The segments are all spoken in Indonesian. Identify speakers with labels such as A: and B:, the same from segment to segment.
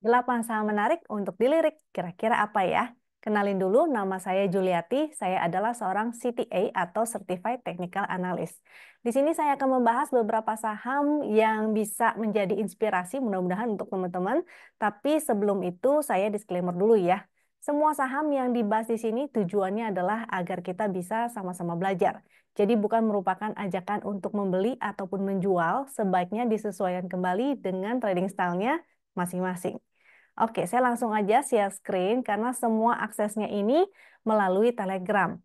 A: 8 saham menarik untuk dilirik. Kira-kira apa ya? Kenalin dulu, nama saya Juliati. Saya adalah seorang CTA atau Certified Technical Analyst. Di sini saya akan membahas beberapa saham yang bisa menjadi inspirasi mudah-mudahan untuk teman-teman. Tapi sebelum itu saya disclaimer dulu ya. Semua saham yang dibahas di sini tujuannya adalah agar kita bisa sama-sama belajar. Jadi bukan merupakan ajakan untuk membeli ataupun menjual, sebaiknya disesuaikan kembali dengan trading style-nya masing-masing. Oke, saya langsung aja share screen karena semua aksesnya ini melalui Telegram.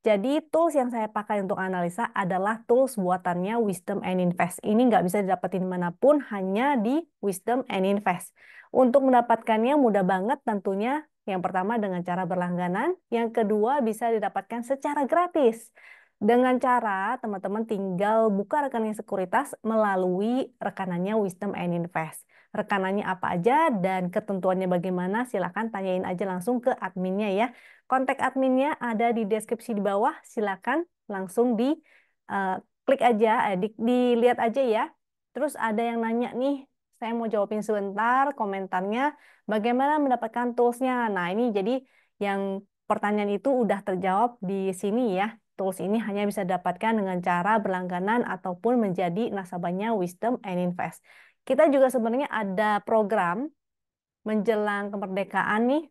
A: Jadi tools yang saya pakai untuk analisa adalah tools buatannya Wisdom and Invest. Ini nggak bisa didapetin dimanapun, hanya di Wisdom and Invest. Untuk mendapatkannya mudah banget tentunya. Yang pertama dengan cara berlangganan, yang kedua bisa didapatkan secara gratis. Dengan cara teman-teman tinggal buka rekening sekuritas melalui rekanannya Wisdom and Invest. Rekanannya apa aja dan ketentuannya bagaimana, silakan tanyain aja langsung ke adminnya ya. Kontak adminnya ada di deskripsi di bawah, silakan langsung di klik aja, dilihat aja ya. Terus ada yang nanya nih, saya mau jawabin sebentar komentarnya, bagaimana mendapatkan toolsnya. Nah ini jadi yang pertanyaan itu udah terjawab di sini ya. Tools ini hanya bisa didapatkan dengan cara berlangganan ataupun menjadi nasabahnya Wisdom and Invest. Kita juga sebenarnya ada program menjelang kemerdekaan nih.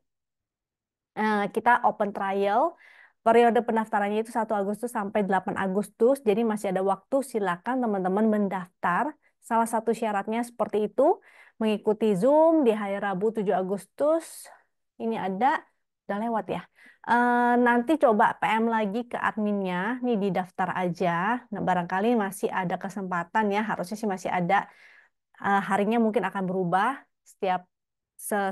A: Kita open trial. Periode pendaftarannya itu 1 Agustus sampai 8 Agustus. Jadi masih ada waktu, silakan teman-teman mendaftar. Salah satu syaratnya seperti itu, mengikuti Zoom di hari Rabu 7 Agustus. Ini ada, udah lewat ya. Nanti coba PM lagi ke adminnya, nih didaftar aja. Nah, barangkali masih ada kesempatan ya, harusnya sih masih ada. Harinya mungkin akan berubah setiap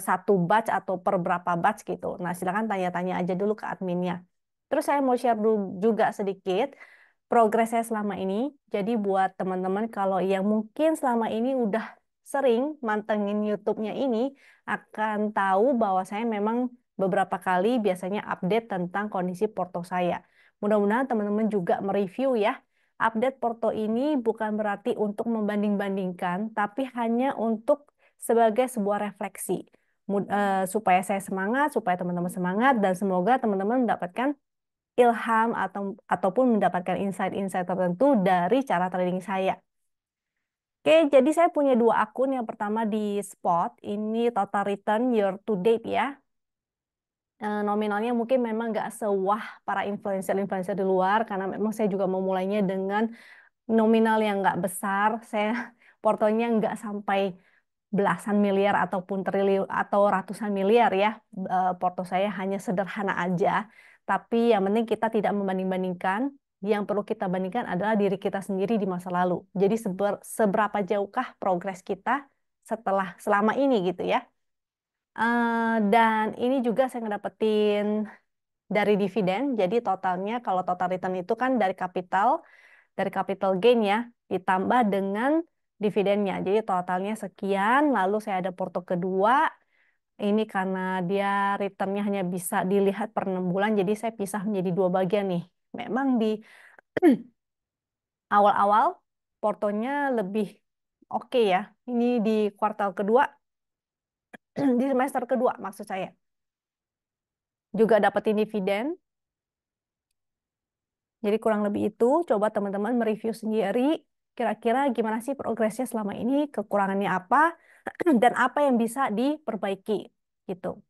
A: satu batch atau per berapa batch gitu. Nah, silakan tanya-tanya aja dulu ke adminnya. Terus saya mau share juga sedikit progres saya selama ini. Jadi buat teman-teman kalau yang mungkin selama ini udah sering mantengin YouTube-nya ini akan tahu bahwa saya memang beberapa kali biasanya update tentang kondisi porto saya. Mudah-mudahan teman-teman juga mereview ya. Update porto ini bukan berarti untuk membanding-bandingkan, tapi hanya untuk sebagai sebuah refleksi. Supaya saya semangat, supaya teman-teman semangat, dan semoga teman-teman mendapatkan ilham ataupun mendapatkan insight-insight tertentu dari cara trading saya. Oke, jadi saya punya 2 akun. Yang pertama di Spot, ini total return year to date ya. Nominalnya mungkin memang nggak sewah para influencer-influencer di luar, karena memang saya juga memulainya dengan nominal yang nggak besar. Saya portonya nggak sampai belasan miliar ataupun triliun atau ratusan miliar ya. Porto saya hanya sederhana aja. Tapi yang penting kita tidak membanding-bandingkan. Yang perlu kita bandingkan adalah diri kita sendiri di masa lalu. Jadi seberapa jauhkah progres kita selama ini gitu ya. Dan ini juga saya ngedapetin dari dividen. Jadi totalnya kalau total return itu kan dari capital gain ya, ditambah dengan dividennya. Jadi totalnya sekian, lalu saya ada porto kedua. Ini karena dia returnnya hanya bisa dilihat per 6 bulan, jadi saya pisah menjadi 2 bagian nih. Memang di awal-awal portonya lebih oke ya. Ini di kuartal kedua, di semester kedua maksud saya. Juga dapetin dividen. Jadi kurang lebih itu, coba teman-teman mereview sendiri, kira-kira gimana sih progresnya selama ini, kekurangannya apa, dan apa yang bisa diperbaiki, gitu.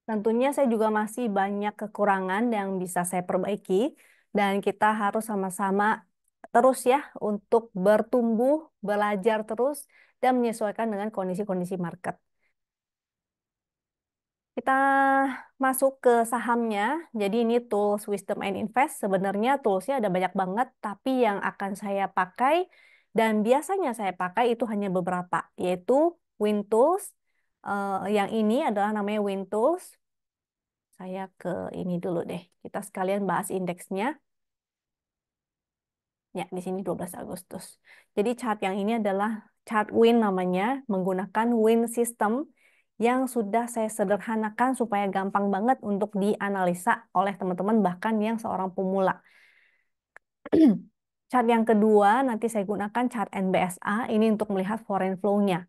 A: Tentunya saya juga masih banyak kekurangan yang bisa saya perbaiki, dan kita harus sama-sama terus ya untuk bertumbuh, belajar terus, dan menyesuaikan dengan kondisi-kondisi market. Kita masuk ke sahamnya. Jadi ini tools Wisdom and Invest. Sebenarnya toolsnya ada banyak banget, tapi yang akan saya pakai dan biasanya saya pakai itu hanya beberapa, yaitu WinTools. Yang ini adalah namanya WinTools. Saya ke ini dulu deh. Kita sekalian bahas indeksnya. Ya, di sini 12 Agustus. Jadi chart yang ini adalah chart Win namanya, menggunakan Win System yang sudah saya sederhanakan supaya gampang banget untuk dianalisa oleh teman-teman bahkan yang seorang pemula. Chart yang kedua, nanti saya gunakan chart NBSA, ini untuk melihat foreign flow-nya.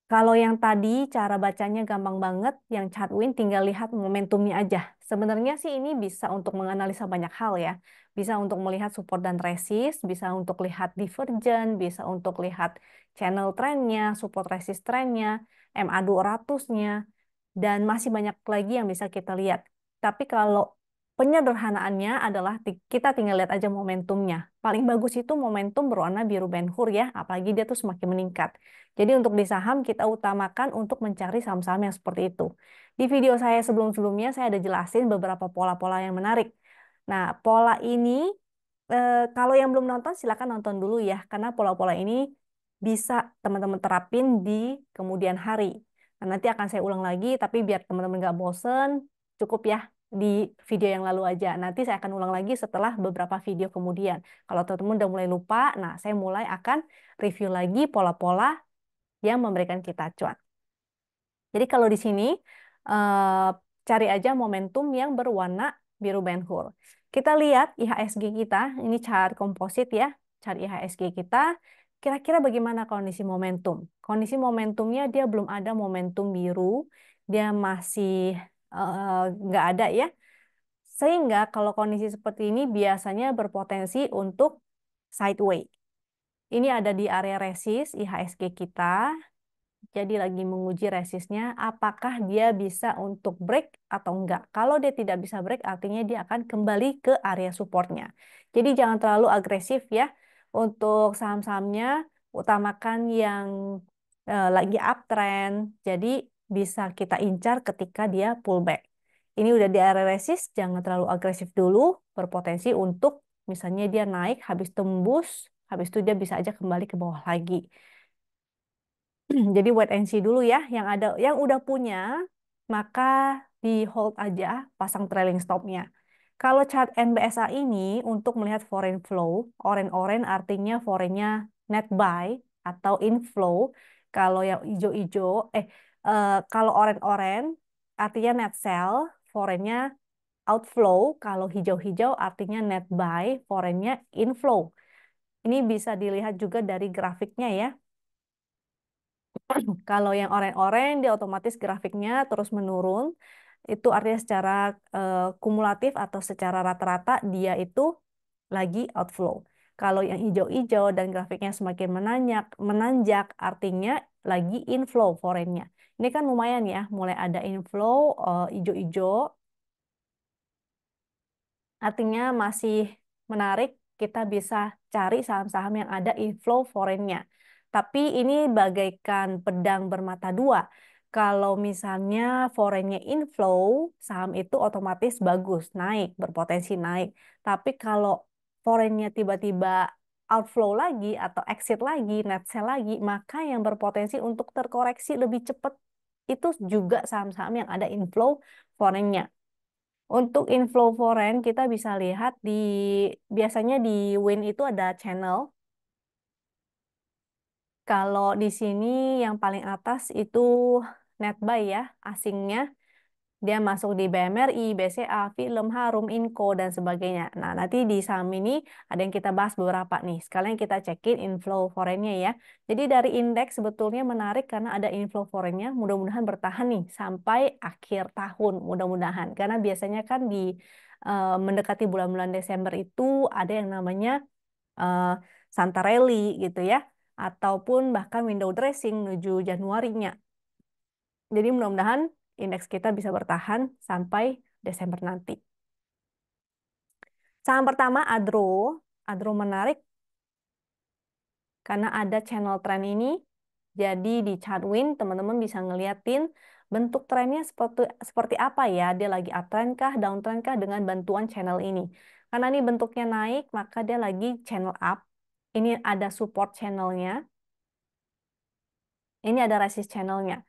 A: Kalau yang tadi cara bacanya gampang banget, yang chart win tinggal lihat momentumnya aja. Sebenarnya sih ini bisa untuk menganalisa banyak hal ya. Bisa untuk melihat support dan resist, bisa untuk lihat divergent, bisa untuk lihat channel trendnya, support resist trendnya, MA200-nya, dan masih banyak lagi yang bisa kita lihat. Tapi kalau penyederhanaannya adalah kita tinggal lihat aja momentumnya. Paling bagus itu momentum berwarna biru Ben Hur ya, apalagi dia tuh semakin meningkat. Jadi untuk di saham kita utamakan untuk mencari saham-saham yang seperti itu. Di video saya sebelum-sebelumnya saya ada jelasin beberapa pola-pola yang menarik. Nah, pola ini kalau yang belum nonton silakan nonton dulu ya, karena pola-pola ini bisa teman-teman terapin di kemudian hari. Nah, nanti akan saya ulang lagi, tapi biar teman-teman nggak bosen, cukup ya di video yang lalu aja. Nanti saya akan ulang lagi setelah beberapa video kemudian. Kalau teman-teman udah mulai lupa, nah saya mulai akan review lagi pola-pola yang memberikan kita cuan. Jadi kalau di sini eh, cari aja momentum yang berwarna biru Ben Hur. Kita lihat IHSG kita, ini chart komposit ya, chart IHSG kita. Kira-kira bagaimana kondisi momentum? Kondisi momentumnya dia belum ada momentum biru, dia masih nggak ada ya. Sehingga kalau kondisi seperti ini biasanya berpotensi untuk sideways. Ini ada di area resist IHSG kita. Jadi lagi menguji resistnya, apakah dia bisa untuk break atau enggak. Kalau dia tidak bisa break, artinya dia akan kembali ke area supportnya. Jadi jangan terlalu agresif ya. Untuk saham-sahamnya, utamakan yang lagi uptrend. Jadi bisa kita incar ketika dia pullback. Ini udah di area resist, jangan terlalu agresif dulu, berpotensi untuk misalnya dia naik, habis tembus, habis itu dia bisa aja kembali ke bawah lagi. Jadi wait and see dulu ya, yang ada, yang udah punya, maka di hold aja, pasang trailing stopnya. Kalau chart NBSA ini untuk melihat foreign flow, orange-orange artinya foreignnya net buy atau inflow. Kalau yang hijau-hijau, kalau orange-orange artinya net sell, foreignnya outflow. Kalau hijau-hijau artinya net buy, foreignnya inflow. Ini bisa dilihat juga dari grafiknya ya. Kalau yang oranye-oranye dia otomatis grafiknya terus menurun. Itu artinya secara kumulatif atau secara rata-rata dia itu lagi outflow. Kalau yang hijau-hijau dan grafiknya semakin menanjak artinya lagi inflow foreignnya. Ini kan lumayan ya, mulai ada inflow hijau-hijau artinya masih menarik, kita bisa cari saham-saham yang ada inflow foreignnya. Tapi ini bagaikan pedang bermata dua. Kalau misalnya foreignnya inflow, saham itu otomatis bagus, naik, berpotensi naik. Tapi kalau foreignnya tiba-tiba outflow lagi atau exit lagi, net sell lagi, maka yang berpotensi untuk terkoreksi lebih cepat itu juga saham-saham yang ada inflow foreignnya. Untuk inflow foreign kita bisa lihat di biasanya di Win itu ada channel. Kalau di sini yang paling atas itu net buy ya, asingnya. Dia masuk di BMRI, BCA, Film, Harum, Inco, dan sebagainya. Nah, nanti di saham ini ada yang kita bahas beberapa nih. Sekalian kita cekin inflow foreignnya ya. Jadi dari indeks sebetulnya menarik karena ada inflow foreignnya. Mudah-mudahan bertahan nih sampai akhir tahun. Mudah-mudahan. Karena biasanya kan di mendekati bulan-bulan Desember itu ada yang namanya eh, Santa Rally gitu ya. Ataupun bahkan window dressing menuju Januarinya. Jadi mudah-mudahan indeks kita bisa bertahan sampai Desember nanti. Saham pertama Adro. Adro menarik karena ada channel trend ini. Jadi di Chartwin teman-teman bisa ngeliatin bentuk trennya seperti apa ya. Dia lagi uptrend kah, downtrend kah dengan bantuan channel ini. Karena ini bentuknya naik, maka dia lagi channel up. Ini ada support channelnya. Ini ada resist channelnya.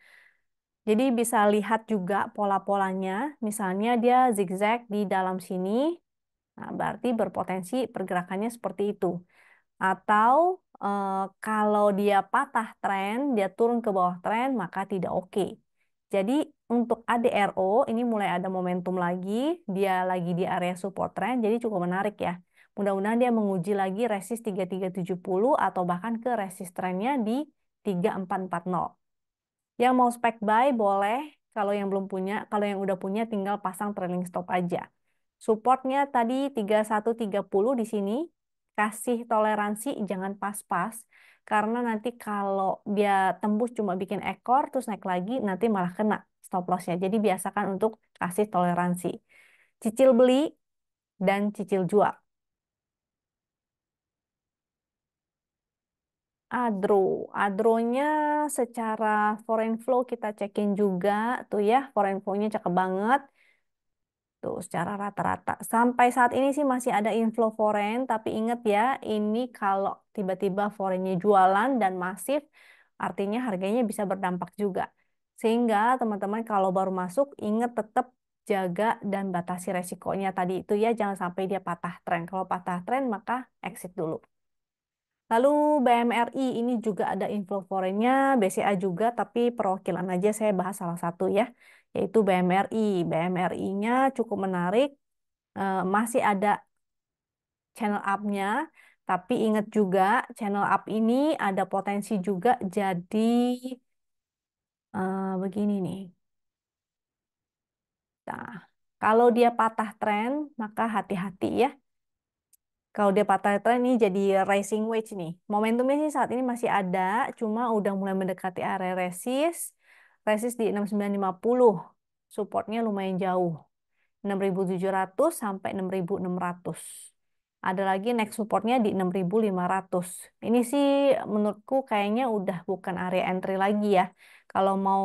A: Jadi bisa lihat juga pola-polanya. Misalnya dia zigzag di dalam sini. Nah, berarti berpotensi pergerakannya seperti itu. Atau kalau dia patah tren, dia turun ke bawah tren, maka tidak oke. Jadi untuk ADRO ini mulai ada momentum lagi, dia lagi di area support trend, jadi cukup menarik ya. Mudah-mudahan dia menguji lagi resist 3370 atau bahkan ke resist trennya di 3440. Yang mau spek buy boleh, kalau yang belum punya, kalau yang udah punya tinggal pasang trailing stop aja. Supportnya tadi 3130 di sini, kasih toleransi jangan pas-pas, karena nanti kalau dia tembus cuma bikin ekor, terus naik lagi, nanti malah kena stop lossnya. Jadi biasakan untuk kasih toleransi. Cicil beli dan cicil jual. Adro, Adronya secara foreign flow kita cekin juga tuh ya, foreign flow-nya cakep banget. Tuh, secara rata-rata. Sampai saat ini sih masih ada inflow foreign, tapi ingat ya, ini kalau tiba-tiba foreignnya jualan dan masif, artinya harganya bisa berdampak juga. Sehingga teman-teman kalau baru masuk, ingat tetap jaga dan batasi resikonya tadi itu ya, jangan sampai dia patah tren. Kalau patah tren, maka exit dulu. Lalu BMRI ini juga ada inflow foreign-nya, BCA juga, tapi perwakilan aja saya bahas salah satu ya, yaitu BMRI. BMRI-nya cukup menarik, masih ada channel up-nya, tapi ingat juga channel up ini ada potensi juga jadi begini nih. Nah, kalau dia patah tren, maka hati-hati ya. Kalau dia patah tren ini jadi rising wedge nih. Momentumnya sih saat ini masih ada, cuma udah mulai mendekati area resist. Resist di 6950. Supportnya lumayan jauh. 6.700 sampai 6.600. Ada lagi next supportnya di 6.500. Ini sih menurutku kayaknya udah bukan area entry lagi ya. Kalau mau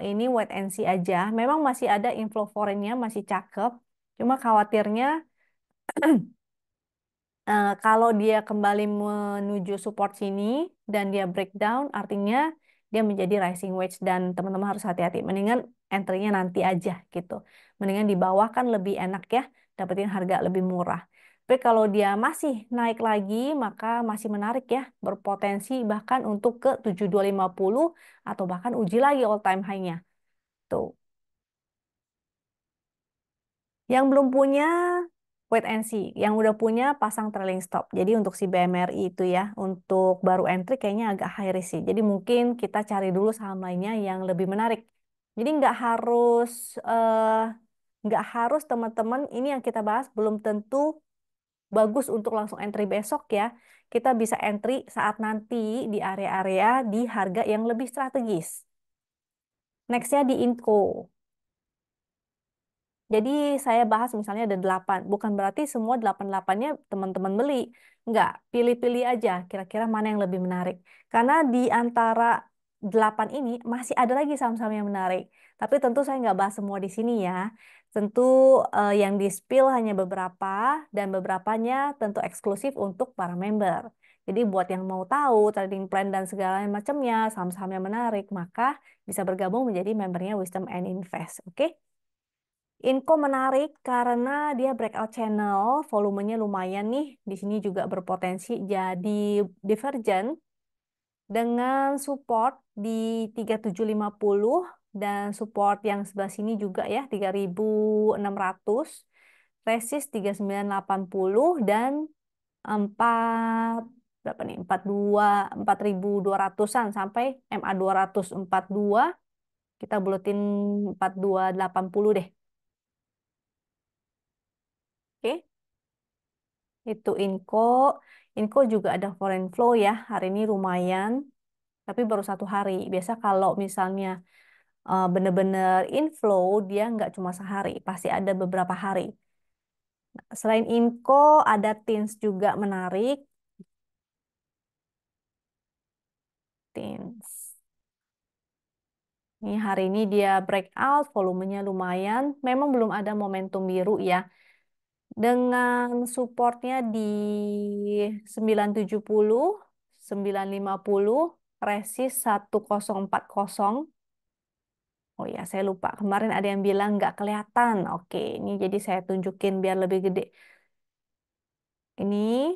A: ini wait and see aja. Memang masih ada inflow foreign-nya, masih cakep. Cuma khawatirnya kalau dia kembali menuju support sini dan dia breakdown, artinya dia menjadi rising wedge dan teman-teman harus hati-hati. Mendingan entry-nya nanti aja gitu. Mendingan di bawah kan lebih enak ya, dapetin harga lebih murah. Tapi kalau dia masih naik lagi, maka masih menarik ya, berpotensi bahkan untuk ke 7250 atau bahkan uji lagi all time high-nya. Tuh. Yang belum punya, wait and see. Yang udah punya, pasang trailing stop. Jadi untuk si BMRI itu ya, untuk baru entry kayaknya agak high risk sih. Jadi mungkin kita cari dulu saham lainnya yang lebih menarik. Jadi eh, nggak harus teman-teman ini yang kita bahas belum tentu bagus untuk langsung entry besok ya. Kita bisa entry saat nanti di area-area di harga yang lebih strategis. Nextnya di Inco. Jadi saya bahas misalnya ada 8, bukan berarti semua 8-8-nya teman-teman beli. Enggak, pilih-pilih aja kira-kira mana yang lebih menarik. Karena di antara 8 ini masih ada lagi saham-saham yang menarik. Tapi tentu saya nggak bahas semua di sini ya. Tentu yang di-spill hanya beberapa dan beberapanya tentu eksklusif untuk para member. Jadi buat yang mau tahu trading plan dan segala macamnya, saham-saham yang menarik, maka bisa bergabung menjadi membernya Wisdom and Invest. Oke? Inco menarik karena dia breakout channel, volumenya lumayan nih. Di sini juga berpotensi jadi divergent dengan support di 3750 dan support yang sebelah sini juga ya 3600, resist 3980 dan 4 berapa nih? 4200-an sampai MA 242 kita buletin 4280 deh. Oke. Itu Inco. Inco juga ada foreign flow ya. Hari ini lumayan, tapi baru 1 hari. Biasa kalau misalnya bener-bener inflow, dia nggak cuma sehari, pasti ada beberapa hari. Selain Inco, ada Tins juga menarik. Tins. Ini hari ini dia breakout, volumenya lumayan. Memang belum ada momentum biru ya. Dengan supportnya di 970, 950, resist 1040. Oh ya, saya lupa. Kemarin ada yang bilang nggak kelihatan. Oke, ini jadi saya tunjukin biar lebih gede. Ini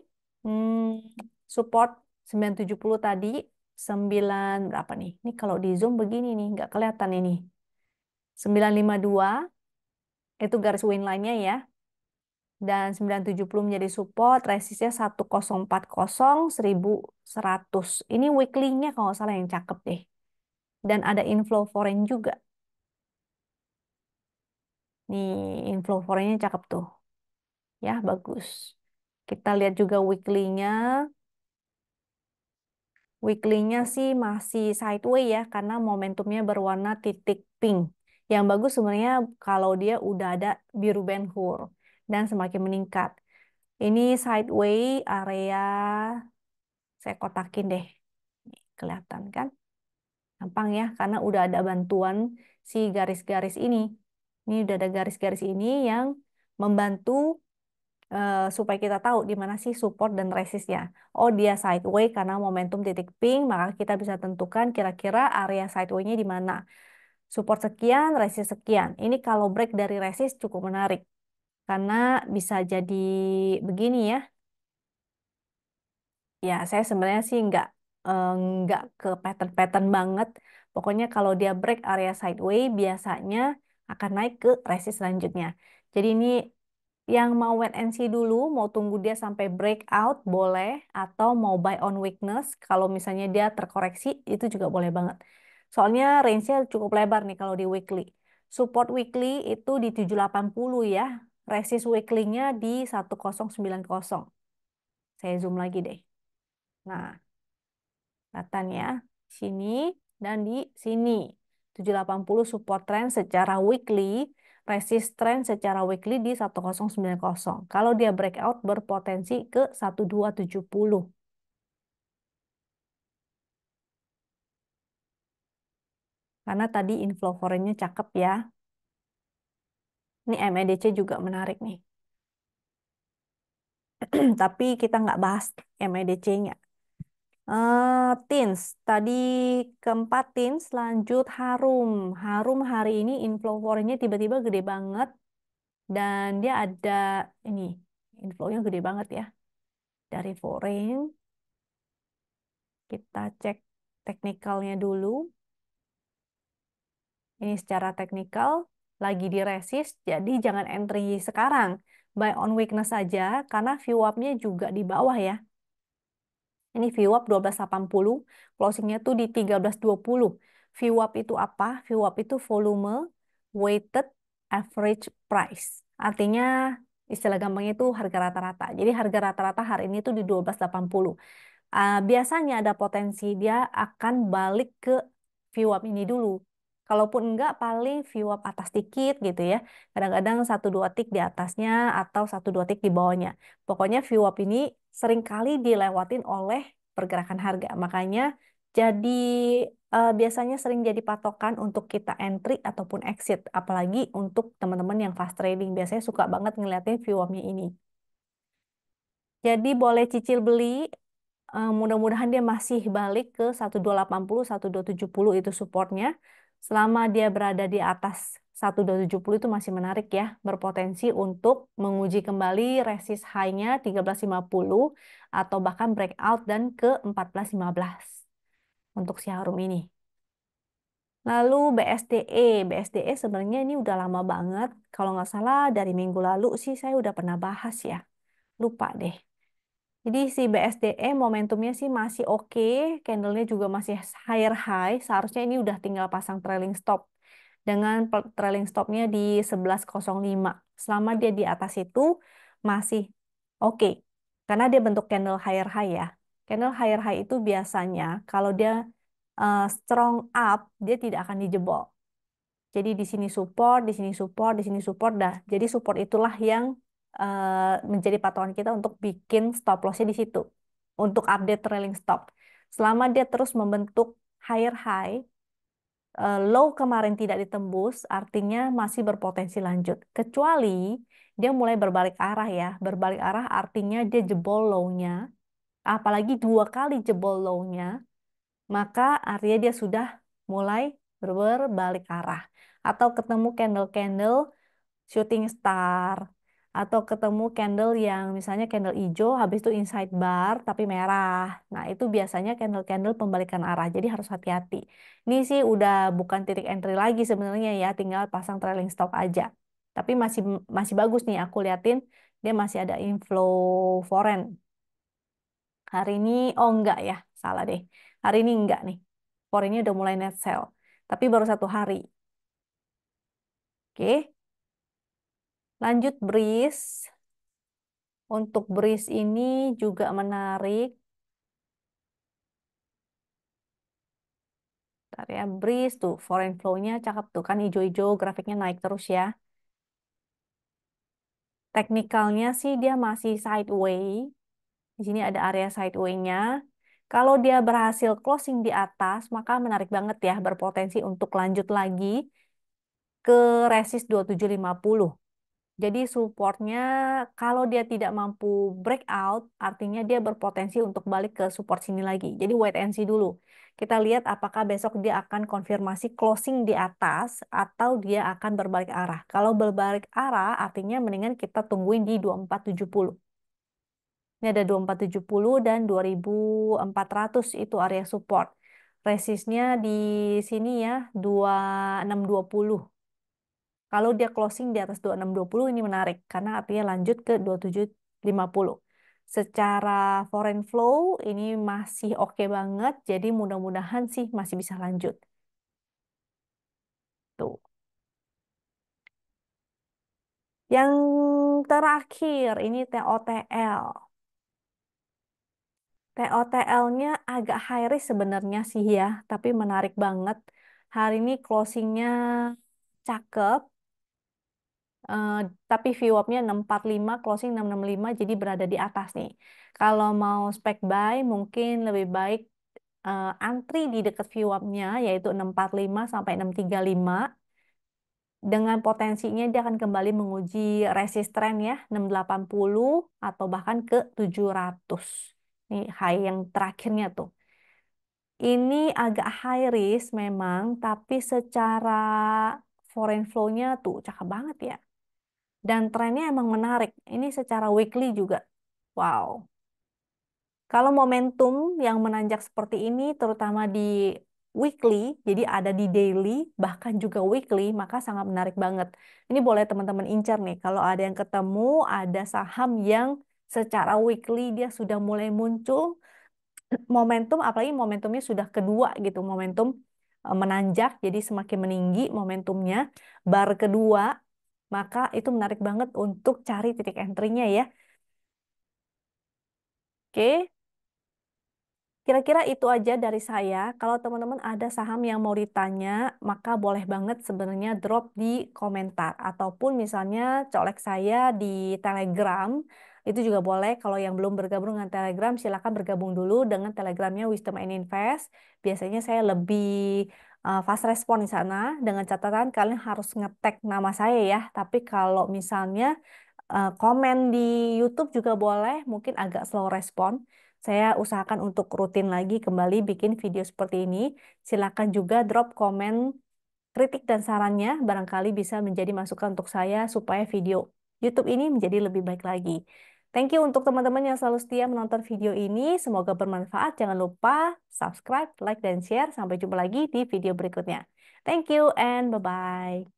A: support 970 tadi, 9 berapa nih? Ini kalau di zoom begini nih, nggak kelihatan ini. 952, itu garis win line-nya ya. Dan 970 menjadi support, resistnya 1040, 1100. Ini weekly-nya kalau nggak salah yang cakep deh. Dan ada inflow foreign juga. Nih, inflow foreign-nya cakep tuh. Ya, bagus. Kita lihat juga weekly-nya. Weekly-nya sih masih sideway ya, karena momentumnya berwarna titik pink. Yang bagus sebenarnya kalau dia udah ada biru Ben Hur dan semakin meningkat. Ini sideway area, saya kotakin deh. Nih, kelihatan kan? Gampang ya, karena udah ada bantuan si garis-garis ini. Ini udah ada garis-garis ini yang membantu supaya kita tahu di mana sih support dan resistnya. Oh, dia sideway karena momentum titik pink, maka kita bisa tentukan kira-kira area sideway-nya di mana. Support sekian, resist sekian. Ini kalau break dari resist cukup menarik. Karena bisa jadi begini ya. Ya, saya sebenarnya sih nggak ke pattern-pattern banget. Pokoknya kalau dia break area sideway, biasanya akan naik ke resist selanjutnya. Jadi ini yang mau wait and see dulu, mau tunggu dia sampai breakout boleh, atau mau buy on weakness, kalau misalnya dia terkoreksi, itu juga boleh banget. Soalnya range-nya cukup lebar nih kalau di weekly. Support weekly itu di 780 ya, resist weekly-nya di 1090. Saya zoom lagi deh. Nah, kelihatan ya, sini dan di sini. 780 support trend secara weekly, resist trend secara weekly di 1090. Kalau dia breakout berpotensi ke 1270. Karena tadi inflow foreign-nya cakep ya. Ini MEDC juga menarik nih. Tapi kita nggak bahas MEDC-nya. Tins, tadi keempat Tins, lanjut Harum. Harum hari ini inflow foreign-nya tiba-tiba gede banget. Dan dia ada ini, inflow-nya gede banget ya. Dari foreign, kita cek teknikalnya dulu. Ini secara teknikal, lagi di resist, jadi jangan entry sekarang. Buy on weakness saja, karena VWAP-nya juga di bawah ya. Ini VWAP 1280, closingnya tuh di 1320. VWAP itu apa? VWAP itu volume weighted average price. Artinya istilah gampangnya itu harga rata-rata. Jadi harga rata-rata hari ini tuh di 1280. Biasanya ada potensi dia akan balik ke VWAP ini dulu. Kalaupun enggak, paling VWAP atas dikit gitu ya. Kadang-kadang satu dua tik di atasnya atau satu dua tik di bawahnya. Pokoknya VWAP ini seringkali dilewatin oleh pergerakan harga. Makanya jadi biasanya sering jadi patokan untuk kita entry ataupun exit. Apalagi untuk teman-teman yang fast trading. Biasanya suka banget ngeliatin VWAP-nya ini. Jadi boleh cicil beli. Mudah-mudahan dia masih balik ke 1280, 1270 itu supportnya. Selama dia berada di atas 1270 itu masih menarik ya. Berpotensi untuk menguji kembali resist high-nya 1350 atau bahkan breakout dan ke 1415 untuk si Harum ini. Lalu BSDE. BSDE sebenarnya ini udah lama banget. Kalau nggak salah dari minggu lalu sih saya udah pernah bahas ya. Lupa deh. Jadi si BSDE momentumnya sih masih oke, candlenya juga masih higher high. Seharusnya ini udah tinggal pasang trailing stop dengan trailing stopnya di 11.05. Selama dia di atas itu masih oke, karena dia bentuk candle higher high ya. Candle higher high itu biasanya kalau dia strong up, dia tidak akan dijebol. Jadi di sini support, di sini support, di sini support dah. Jadi support itulah yang menjadi patokan kita untuk bikin stop lossnya di situ. Untuk update trailing stop. Selama dia terus membentuk higher high, low kemarin tidak ditembus, artinya masih berpotensi lanjut. Kecuali dia mulai berbalik arah ya. Berbalik arah artinya dia jebol low-nya. Apalagi dua kali jebol low-nya, maka artinya dia sudah mulai berbalik arah. Atau ketemu candle-candle shooting star, atau ketemu candle yang misalnya candle hijau habis itu inside bar tapi merah. Nah, itu biasanya candle-candle pembalikan arah. Jadi harus hati-hati. Ini sih udah bukan titik entry lagi sebenarnya ya, tinggal pasang trailing stop aja. Tapi masih masih bagus nih aku liatin dia masih ada inflow foreign. Hari ini, oh enggak ya, salah deh. Hari ini enggak nih. Foreignnya udah mulai net sell. Tapi baru 1 hari. Oke, lanjut BRIS. Untuk BRIS ini juga menarik. Bentar ya, BRIS tuh, foreign flow-nya cakep tuh kan hijau-hijau, grafiknya naik terus ya. Teknikalnya sih dia masih sideway. Di sini ada area sideway-nya. Kalau dia berhasil closing di atas, maka menarik banget ya, berpotensi untuk lanjut lagi ke resist 2750. Jadi supportnya kalau dia tidak mampu breakout, artinya dia berpotensi untuk balik ke support sini lagi. Jadi wait and see dulu. Kita lihat apakah besok dia akan konfirmasi closing di atas atau dia akan berbalik arah. Kalau berbalik arah, artinya mendingan kita tungguin di 2470. Ini ada 2470 dan 2400 itu area support. Resistnya di sini ya 2620. Kalau dia closing di atas 2620 ini menarik karena artinya lanjut ke 2750. Secara foreign flow ini masih oke banget, jadi mudah-mudahan sih masih bisa lanjut. Tuh. Yang terakhir ini TOTL. TOTL-nya agak high risk sebenarnya sih ya, tapi menarik banget. Hari ini closingnya cakep. Eh, tapi VWAP-nya 645, closing 665, jadi berada di atas nih. Kalau mau spek buy, mungkin lebih baik antri di dekat VWAP-nya, yaitu 645 sampai 635. Dengan potensinya dia akan kembali menguji resist trend ya, 680 atau bahkan ke 700. Nih high yang terakhirnya tuh. Ini agak high risk memang, tapi secara foreign flow-nya tuh cakep banget ya. Dan trennya emang menarik. Ini secara weekly juga. Wow. Kalau momentum yang menanjak seperti ini, terutama di weekly, jadi ada di daily, bahkan juga weekly, maka sangat menarik banget. Ini boleh teman-teman incar nih. Kalau ada yang ketemu, ada saham yang secara weekly dia sudah mulai muncul momentum, apalagi momentumnya sudah kedua gitu, momentum menanjak, jadi semakin meninggi momentumnya. Bar kedua, maka itu menarik banget untuk cari titik entry-nya ya. Oke, kira-kira itu aja dari saya. Kalau teman-teman ada saham yang mau ditanya, maka boleh banget sebenarnya drop di komentar. Ataupun misalnya colek saya di Telegram, itu juga boleh. Kalau yang belum bergabung dengan Telegram, silakan bergabung dulu dengan Telegramnya Wisdom and Invest. Biasanya saya lebih fast respon di sana. Dengan catatan kalian harus ngetek nama saya ya. Tapi kalau misalnya komen di YouTube juga boleh, mungkin agak slow respon. Saya usahakan untuk rutin lagi kembali bikin video seperti ini. Silakan juga drop komen, kritik dan sarannya, barangkali bisa menjadi masukan untuk saya supaya video YouTube ini menjadi lebih baik lagi. Thank you untuk teman-teman yang selalu setia menonton video ini. Semoga bermanfaat. Jangan lupa subscribe, like, dan share. Sampai jumpa lagi di video berikutnya. Thank you and bye-bye.